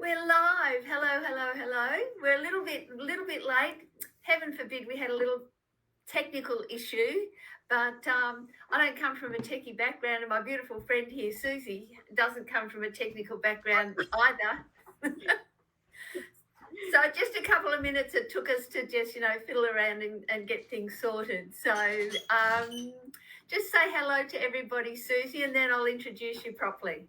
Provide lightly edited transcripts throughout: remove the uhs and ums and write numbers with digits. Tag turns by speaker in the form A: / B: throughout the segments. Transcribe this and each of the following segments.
A: We're live. Hello, hello, hello. We're a little bit late. Heaven forbid we had a little technical issue, but I don't come from a techie background, and my beautiful friend here, Susie, doesn't come from a technical background either. So just a couple of minutes it took us to just fiddle around and get things sorted. So just say hello to everybody, Susie, and then I'll introduce you properly.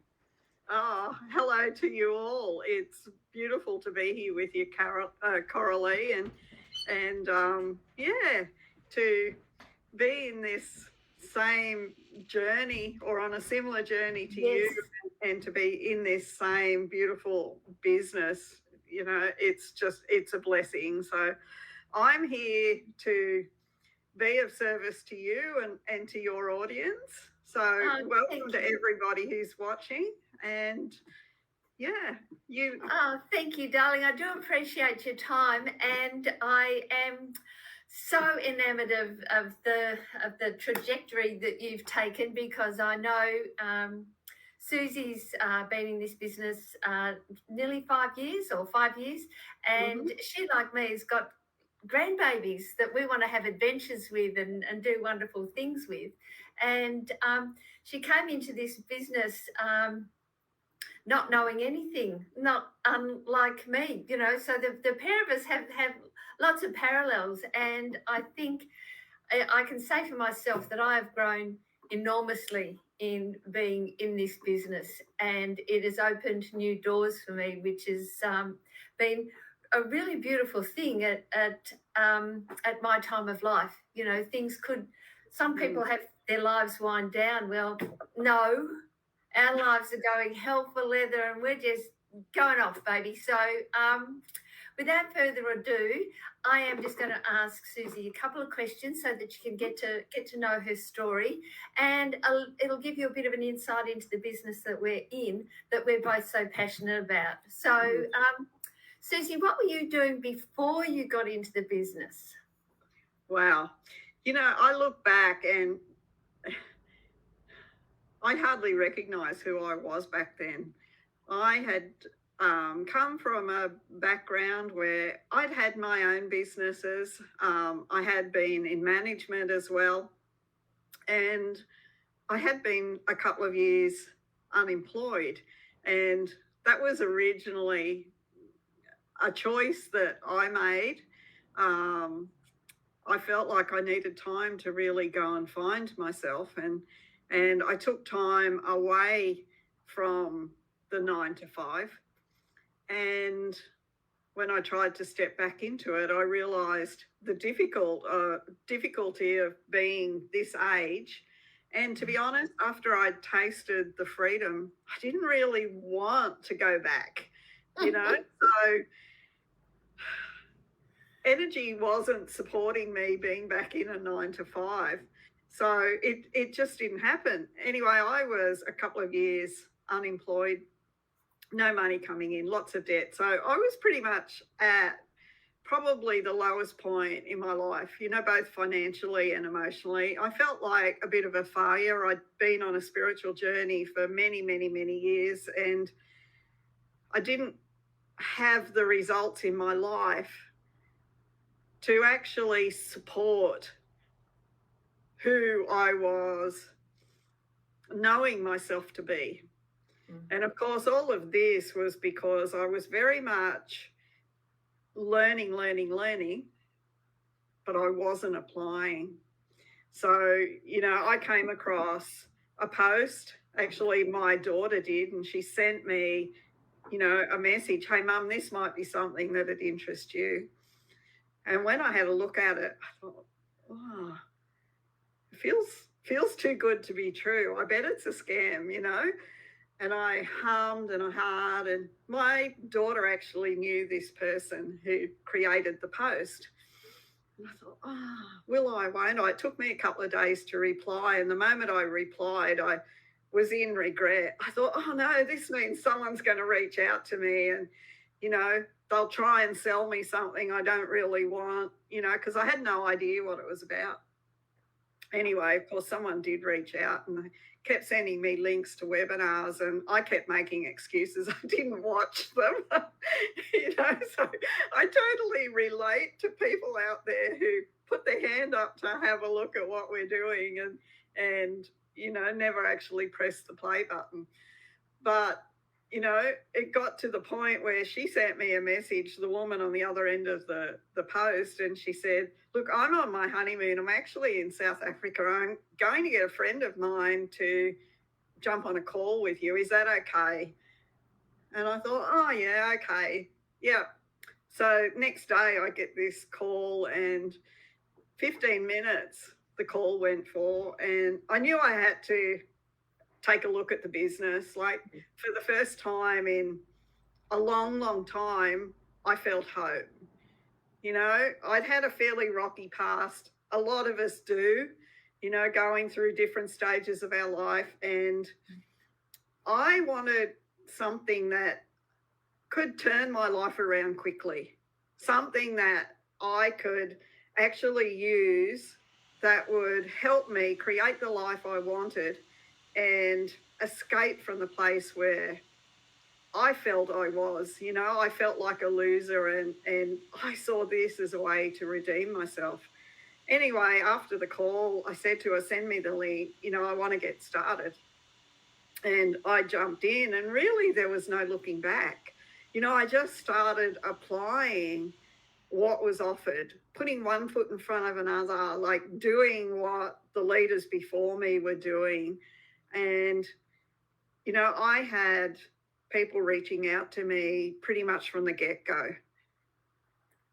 B: Oh, hello to you all. It's beautiful to be here with you, Coralee, and yeah, to be in this same journey or on a similar journey to
A: Yes.
B: you, and to be in this same beautiful business. It's a blessing. So I'm here to be of service to you and to your audience. So welcome
A: Thank
B: to
A: you.
B: everybody who's watching. And yeah, you.
A: Oh, thank you, darling. I do appreciate your time, and I am so enamored of the trajectory that you've taken, because I know Susie's been in this business nearly 5 years or 5 years,
B: Mhm.
A: and she, like me, has got grandbabies that we want to have adventures with and do wonderful things with. And she came into this business. Not knowing anything, not unlike me, So the pair of us have lots of parallels, and I think I can say for myself that I have grown enormously in being in this business, and it has opened new doors for me, which has been a really beautiful thing at my time of life. Things could. Some
B: Mm.
A: people have their lives wind down. Well, no, our lives are going hell for leather, and we're just going off, baby. So, without further ado, I am just going to ask Susie a couple of questions so that you can get to know her story, and it'll give you a bit of an insight into the business that we're in, that we're both so passionate about. So, Susie, what were you doing before you got into the business?
B: Wow. I look back and I hardly recognize who I was back then. I had come from a background where I'd had my own businesses. I had been in management as well. And I had been a couple of years unemployed. And that was originally a choice that I made. I felt like I needed time to really go and find myself, and I took time away from the 9 to 5. And when I tried to step back into it, I realised the difficulty of being this age. And to be honest, after I'd tasted the freedom, I didn't really want to go back, So energy wasn't supporting me being back in a 9 to 5. So it just didn't happen. Anyway, I was a couple of years unemployed, no money coming in, lots of debt. So I was pretty much at probably the lowest point in my life, both financially and emotionally. I felt like a bit of a failure. I'd been on a spiritual journey for many, many, many years, and I didn't have the results in my life to actually support who I was knowing myself to be. And of course, all of this was because I was very much learning, but I wasn't applying. So, I came across a post, actually, my daughter did, and she sent me, a message, "Hey, Mum, this might be something that'd interest you." And when I had a look at it, I thought, oh, it feels too good to be true. I bet it's a scam, And I hummed and I hawed, and my daughter actually knew this person who created the post. And I thought, will I, won't I? It took me a couple of days to reply. And the moment I replied, I was in regret. I thought, oh no, this means someone's going to reach out to me and, they'll try and sell me something I don't really want, because I had no idea what it was about. Anyway, of course, someone did reach out and they kept sending me links to webinars, and I kept making excuses. I didn't watch them, so I totally relate to people out there who put their hand up to have a look at what we're doing and never actually press the play button. But it got to the point where she sent me a message, the woman on the other end of the post, and she said, look, I'm on my honeymoon. I'm actually in South Africa. I'm going to get a friend of mine to jump on a call with you. Is that okay? And I thought, oh, yeah, okay. Yeah. So next day I get this call, and 15 minutes the call went for, and I knew I had to take a look at the business. Like, for the first time in a long, long time, I felt hope. I'd had a fairly rocky past. A lot of us do, going through different stages of our life. And I wanted something that could turn my life around quickly, something that I could actually use that would help me create the life I wanted and escape from the place where I felt I was. I felt like a loser, and I saw this as a way to redeem myself. Anyway, after the call, I said to her, send me the link, I want to get started. And I jumped in, and really there was no looking back. I just started applying what was offered, putting one foot in front of another, like doing what the leaders before me were doing. And, I had people reaching out to me pretty much from the get-go.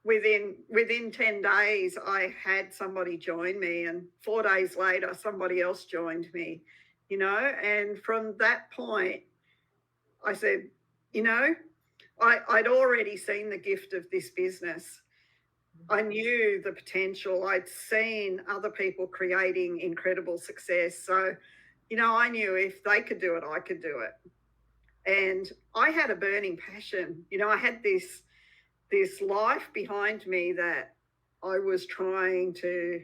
B: Within 10 days, I had somebody join me, and 4 days later, somebody else joined me, and from that point, I said, I'd already seen the gift of this business. I knew the potential. I'd seen other people creating incredible success. So, I knew if they could do it, I could do it. And I had a burning passion. I had this life behind me that I was trying to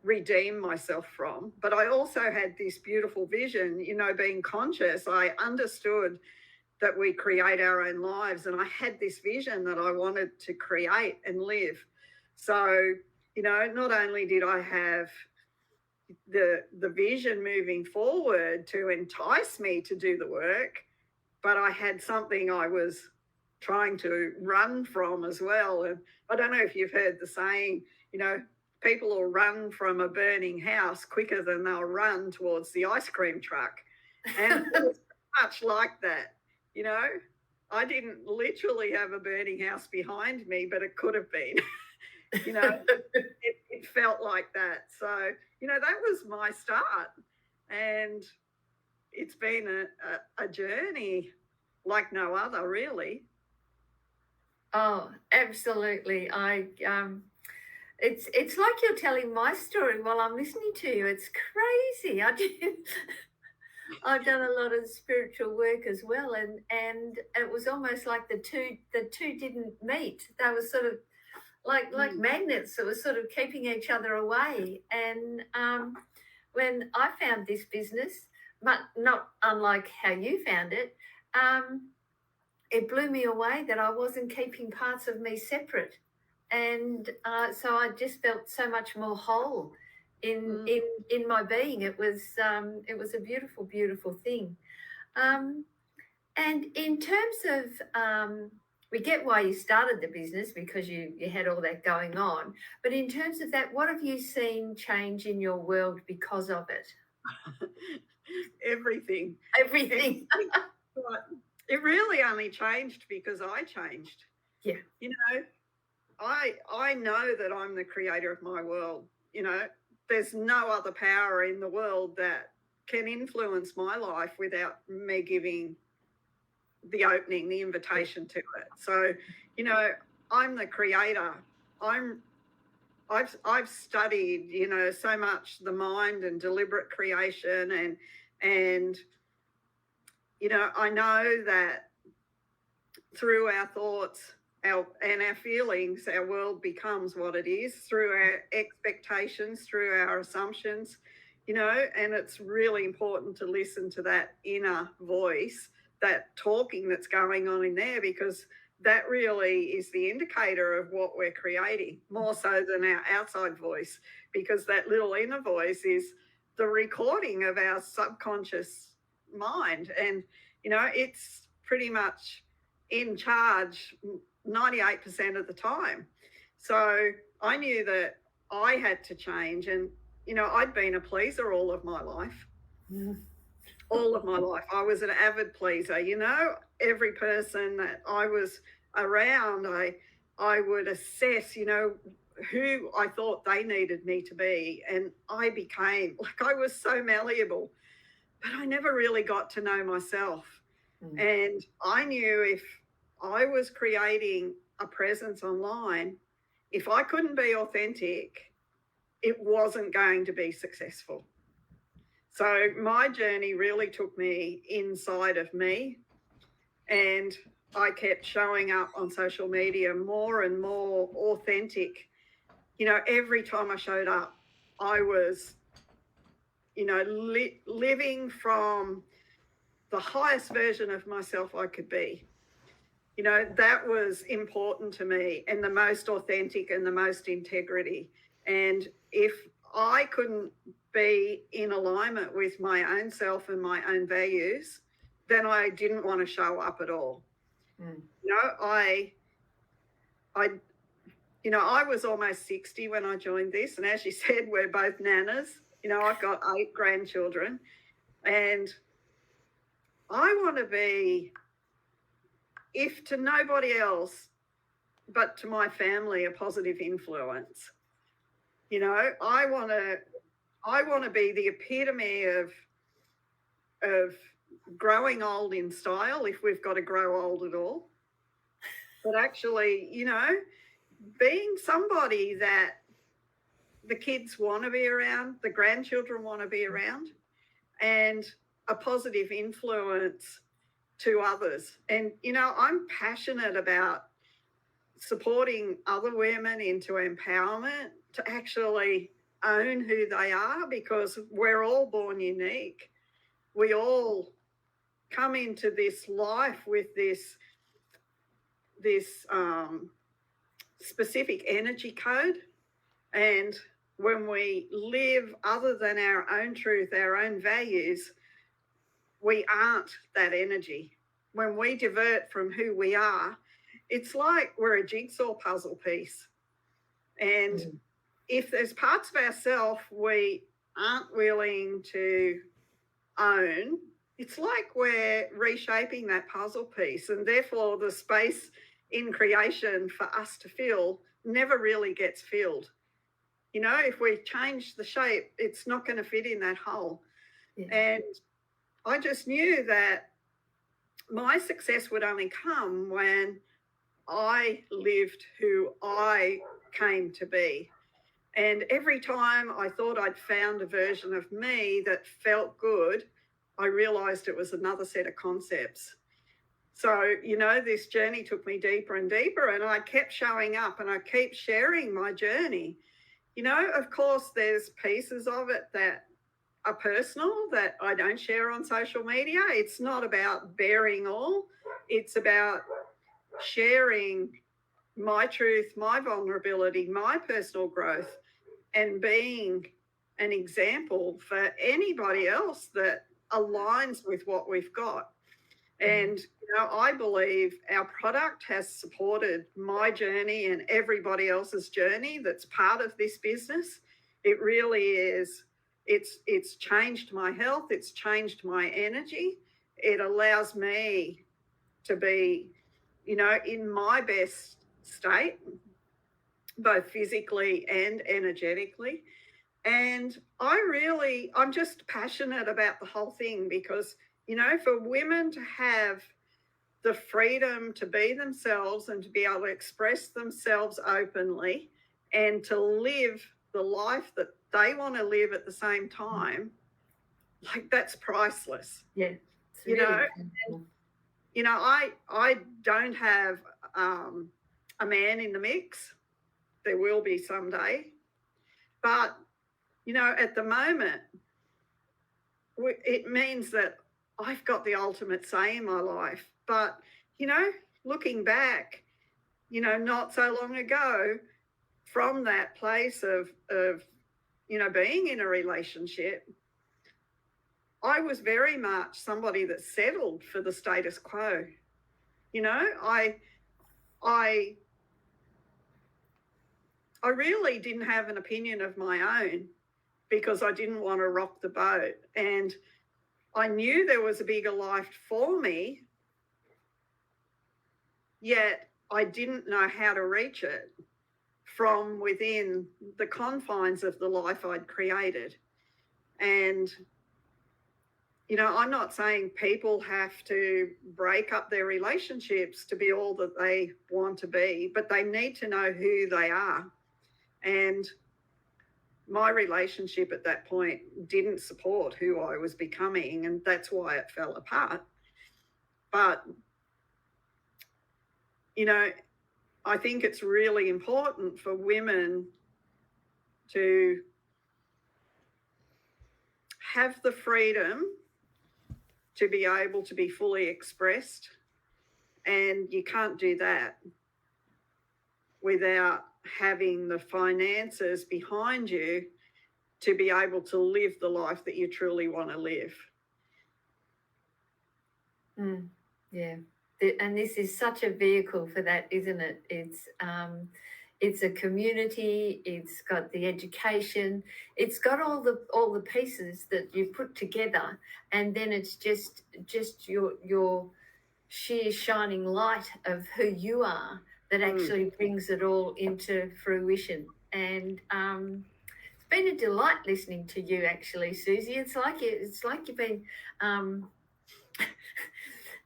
B: redeem myself from. But I also had this beautiful vision, being conscious. I understood that we create our own lives, and I had this vision that I wanted to create and live. So, not only did I have the vision moving forward to entice me to do the work, but I had something I was trying to run from as well. And I don't know if you've heard the saying, people will run from a burning house quicker than they'll run towards the ice cream truck. And it was much like that. I didn't literally have a burning house behind me, but it could have been. It felt like that. So, that was my start. And it's been a journey like no other, really.
A: Oh, absolutely. It's like you're telling my story while I'm listening to you. It's crazy. I've done a lot of spiritual work as well, and it was almost like the two didn't meet. They were sort of like magnets that were sort of keeping each other away. And when I found this business, but not unlike how you found it, it blew me away that I wasn't keeping parts of me separate. And so I just felt so much more whole in my being. It was a beautiful, beautiful thing. And in terms of, we get why you started the business, because you had all that going on. But in terms of that, what have you seen change in your world because of it?
B: Everything. It really only changed because I changed.
A: Yeah.
B: I know that I'm the creator of my world. There's no other power in the world that can influence my life without me giving the opening, the invitation to it. So, I'm the creator. I've studied, so much the mind and deliberate creation, and I know that through our thoughts and our feelings, our world becomes what it is. Through our expectations, through our assumptions, and it's really important to listen to that inner voice, that talking that's going on in there, because that really is the indicator of what we're creating, more so than our outside voice, because that little inner voice is the recording of our subconscious mind. And, it's pretty much in charge 98% of the time. So I knew that I had to change. And, I'd been a pleaser all of my life. All of my life. I was an avid pleaser. Every person that I was around, I would assess, who I thought they needed me to be. And I became, I was so malleable, but I never really got to know myself. And I knew if I was creating a presence online, if I couldn't be authentic, it wasn't going to be successful. So my journey really took me inside of me, and I kept showing up on social media more and more authentic. Every time I showed up, I was, living from the highest version of myself I could be. That was important to me, and the most authentic and the most integrity. And if I couldn't be in alignment with my own self and my own values, then I didn't want to show up at all. I was almost 60 when I joined this, and as you said, we're both nanas. I've got 8 grandchildren, and I want to be, if to nobody else but to my family, a positive influence. I want to be the epitome of growing old in style, if we've got to grow old at all. But actually, being somebody that the kids want to be around, the grandchildren want to be around, and a positive influence to others. And, I'm passionate about supporting other women into empowerment to actually own who they are, because we're all born unique. We all come into this life with this specific energy code. And when we live other than our own truth, our own values, we aren't that energy. When we divert from who we are, it's like we're a jigsaw puzzle piece. And if there's parts of ourselves we aren't willing to own, it's like we're reshaping that puzzle piece. And therefore, the space in creation for us to fill never really gets filled. If we change the shape, it's not going to fit in that hole. Yeah. And I just knew that my success would only come when I lived who I came to be. And every time I thought I'd found a version of me that felt good, I realized it was another set of concepts. So, this journey took me deeper and deeper, and I kept showing up and I keep sharing my journey. Of course, there's pieces of it that are personal that I don't share on social media. It's not about bearing all. It's about sharing my truth, my vulnerability, my personal growth, and being an example for anybody else that aligns with what we've got. And, I believe our product has supported my journey and everybody else's journey that's part of this business. It really is. It's changed my health. It's changed my energy. It allows me to be, in my best state, both physically and energetically. And I'm just passionate about the whole thing, because, for women to have the freedom to be themselves and to be able to express themselves openly and to live the life that they want to live at the same time, that's priceless.
A: Yeah.
B: I don't have a man in the mix. There will be someday. But, at the moment, it means that I've got the ultimate say in my life. But, looking back, not so long ago, from that place of being in a relationship, I was very much somebody that settled for the status quo. I really didn't have an opinion of my own because I didn't want to rock the boat. And I knew there was a bigger life for me, yet I didn't know how to reach it from within the confines of the life I'd created. And, I'm not saying people have to break up their relationships to be all that they want to be, but they need to know who they are. And my relationship at that point didn't support who I was becoming, and that's why it fell apart. But, I think it's really important for women to have the freedom to be able to be fully expressed, and you can't do that without having the finances behind you to be able to live the life that you truly want to live.
A: Yeah. And this is such a vehicle for that, isn't it? It's a community. It's got the education. It's got all the pieces that you put together, and then it's just your sheer shining light of who you are that actually brings it all into fruition. And it's been a delight listening to you, actually, Susie. It's like you've been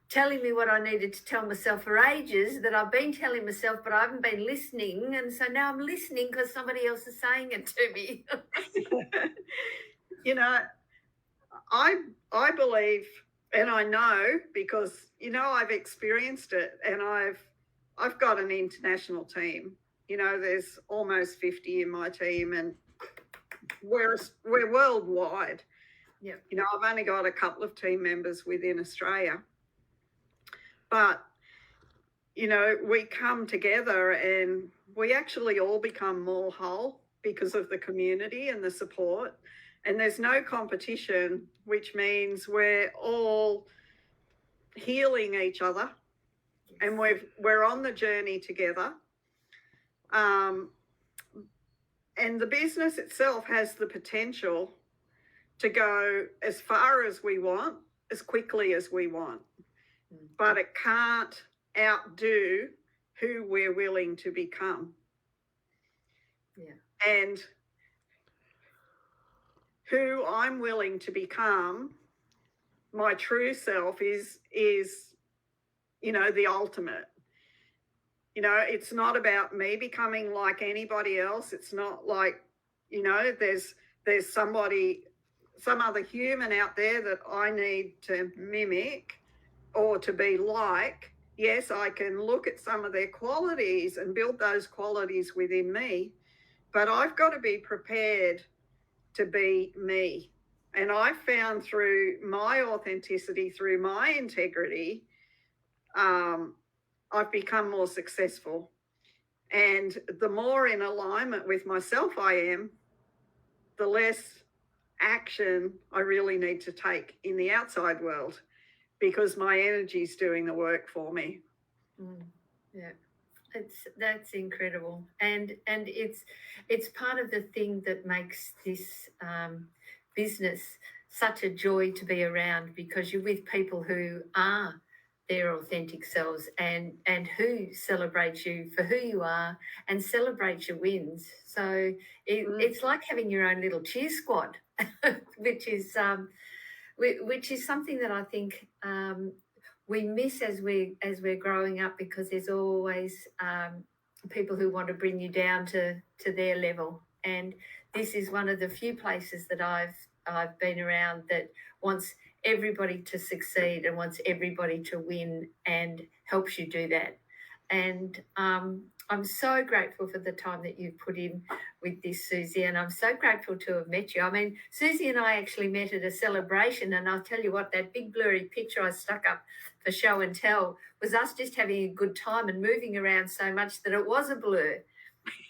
A: telling me what I needed to tell myself for ages that I've been telling myself, but I haven't been listening. And so now I'm listening because somebody else is saying it to me.
B: I believe, and I know because, I've experienced it, and I've got an international team. There's almost 50 in my team, and we're worldwide.
A: Yeah.
B: I've only got a couple of team members within Australia. But, we come together and we actually all become more whole because of the community and the support. And there's no competition, which means we're all healing each other, and we're on the journey together. And the business itself has the potential to go as far as we want, as quickly as we want. But it can't outdo who we're willing to become.
A: Yeah.
B: And who I'm willing to become, my true self, is the ultimate. It's not about me becoming like anybody else. It's not like, there's some other human out there that I need to mimic or to be like. Yes, I can look at some of their qualities and build those qualities within me, but I've got to be prepared to be me. And I found through my authenticity, through my integrity, I've become more successful. And the more in alignment with myself I am, the less action I really need to take in the outside world, because my energy's doing the work for me.
A: Yeah, that's incredible, and it's part of the thing that makes this business such a joy to be around, because you're with people who are their authentic selves and who celebrate you for who you are and celebrate your wins. So it's like having your own little cheer squad, which is something that I think we miss as we're growing up, because there's always people who want to bring you down to their level. And this is one of the few places that I've been around that wants everybody to succeed and wants everybody to win and helps you do that. And I'm so grateful for the time that you've put in with this, Susie, and I'm so grateful to have met you. I mean, Susie and I actually met at a celebration, and I'll tell you what, that big blurry picture I stuck up for show and tell was us just having a good time and moving around so much that it was a blur.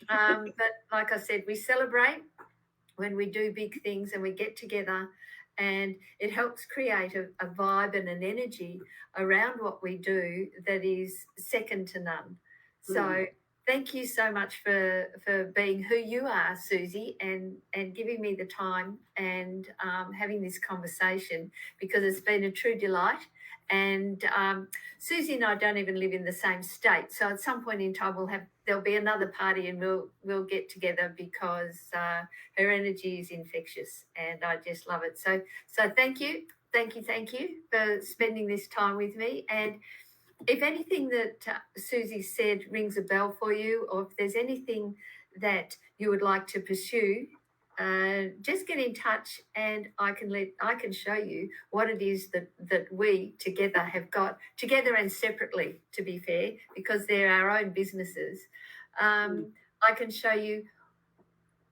A: But like I said, we celebrate when we do big things and we get together, and it helps create a vibe and an energy around what we do that is second to none. So thank you so much for being who you are, Susie, and giving me the time and having this conversation, because it's been a true delight. And Susie and I don't even live in the same state, so at some point in time there'll be another party and we'll get together, because her energy is infectious and I just love it. So thank you for spending this time with me. And if anything that Susie said rings a bell for you, or if there's anything that you would like to pursue, just get in touch and I can show you what it is that we together have got, together and separately, to be fair, because they're our own businesses. I can show you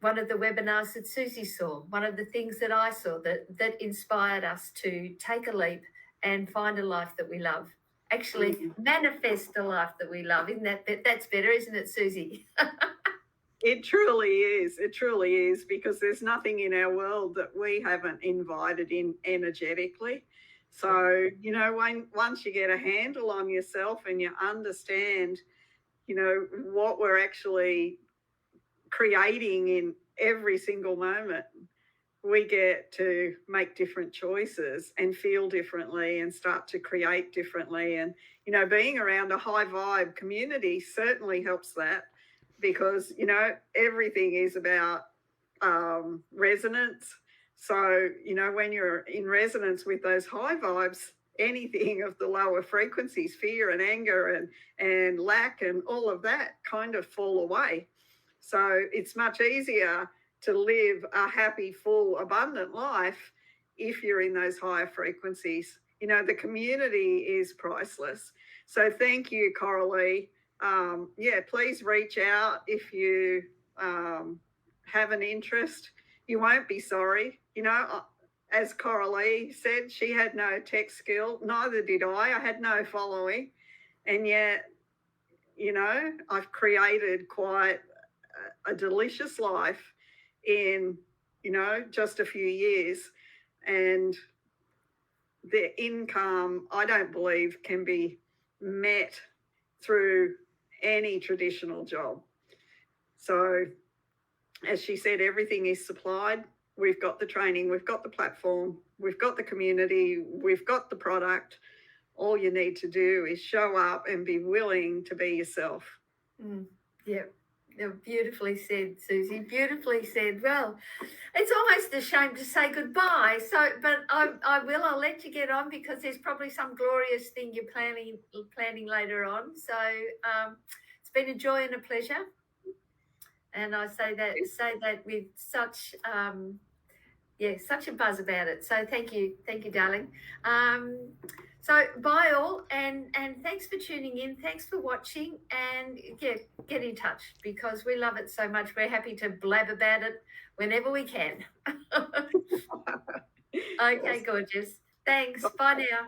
A: one of the webinars that Susie saw, one of the things that I saw that inspired us to take a leap and find a life that we love. Actually, manifest a life that we love. That's better, isn't it, Susie?
B: It truly is. It truly is, because there's nothing in our world that we haven't invited in energetically. So, once you get a handle on yourself and you understand, what we're actually creating in every single moment, we get to make different choices and feel differently and start to create differently. And, being around a high vibe community certainly helps that, because, everything is about resonance. So, when you're in resonance with those high vibes, anything of the lower frequencies, fear and anger and lack and all of that, kind of fall away. So it's much easier to live a happy, full, abundant life if you're in those higher frequencies. The community is priceless. So thank you, Coralee. Please reach out if you have an interest. You won't be sorry. As Coralee said, she had no tech skill. Neither did I. I had no following. And yet, I've created quite a delicious life in, just a few years. And the income, I don't believe, can be met through any traditional job. So, as she said, everything is supplied. We've got the training, we've got the platform, we've got the community, we've got the product. All you need to do is show up and be willing to be yourself.
A: Yeah. Beautifully said, Susie. Beautifully said. Well, it's almost a shame to say goodbye. So, but I'll let you get on, because there's probably some glorious thing you're planning later on. So, it's been a joy and a pleasure. And I say that with such such a buzz about it. So thank you, darling. So bye all, and thanks for tuning in. Thanks for watching, and get in touch, because we love it so much. We're happy to blab about it whenever we can. Okay, gorgeous. Thanks. Bye now.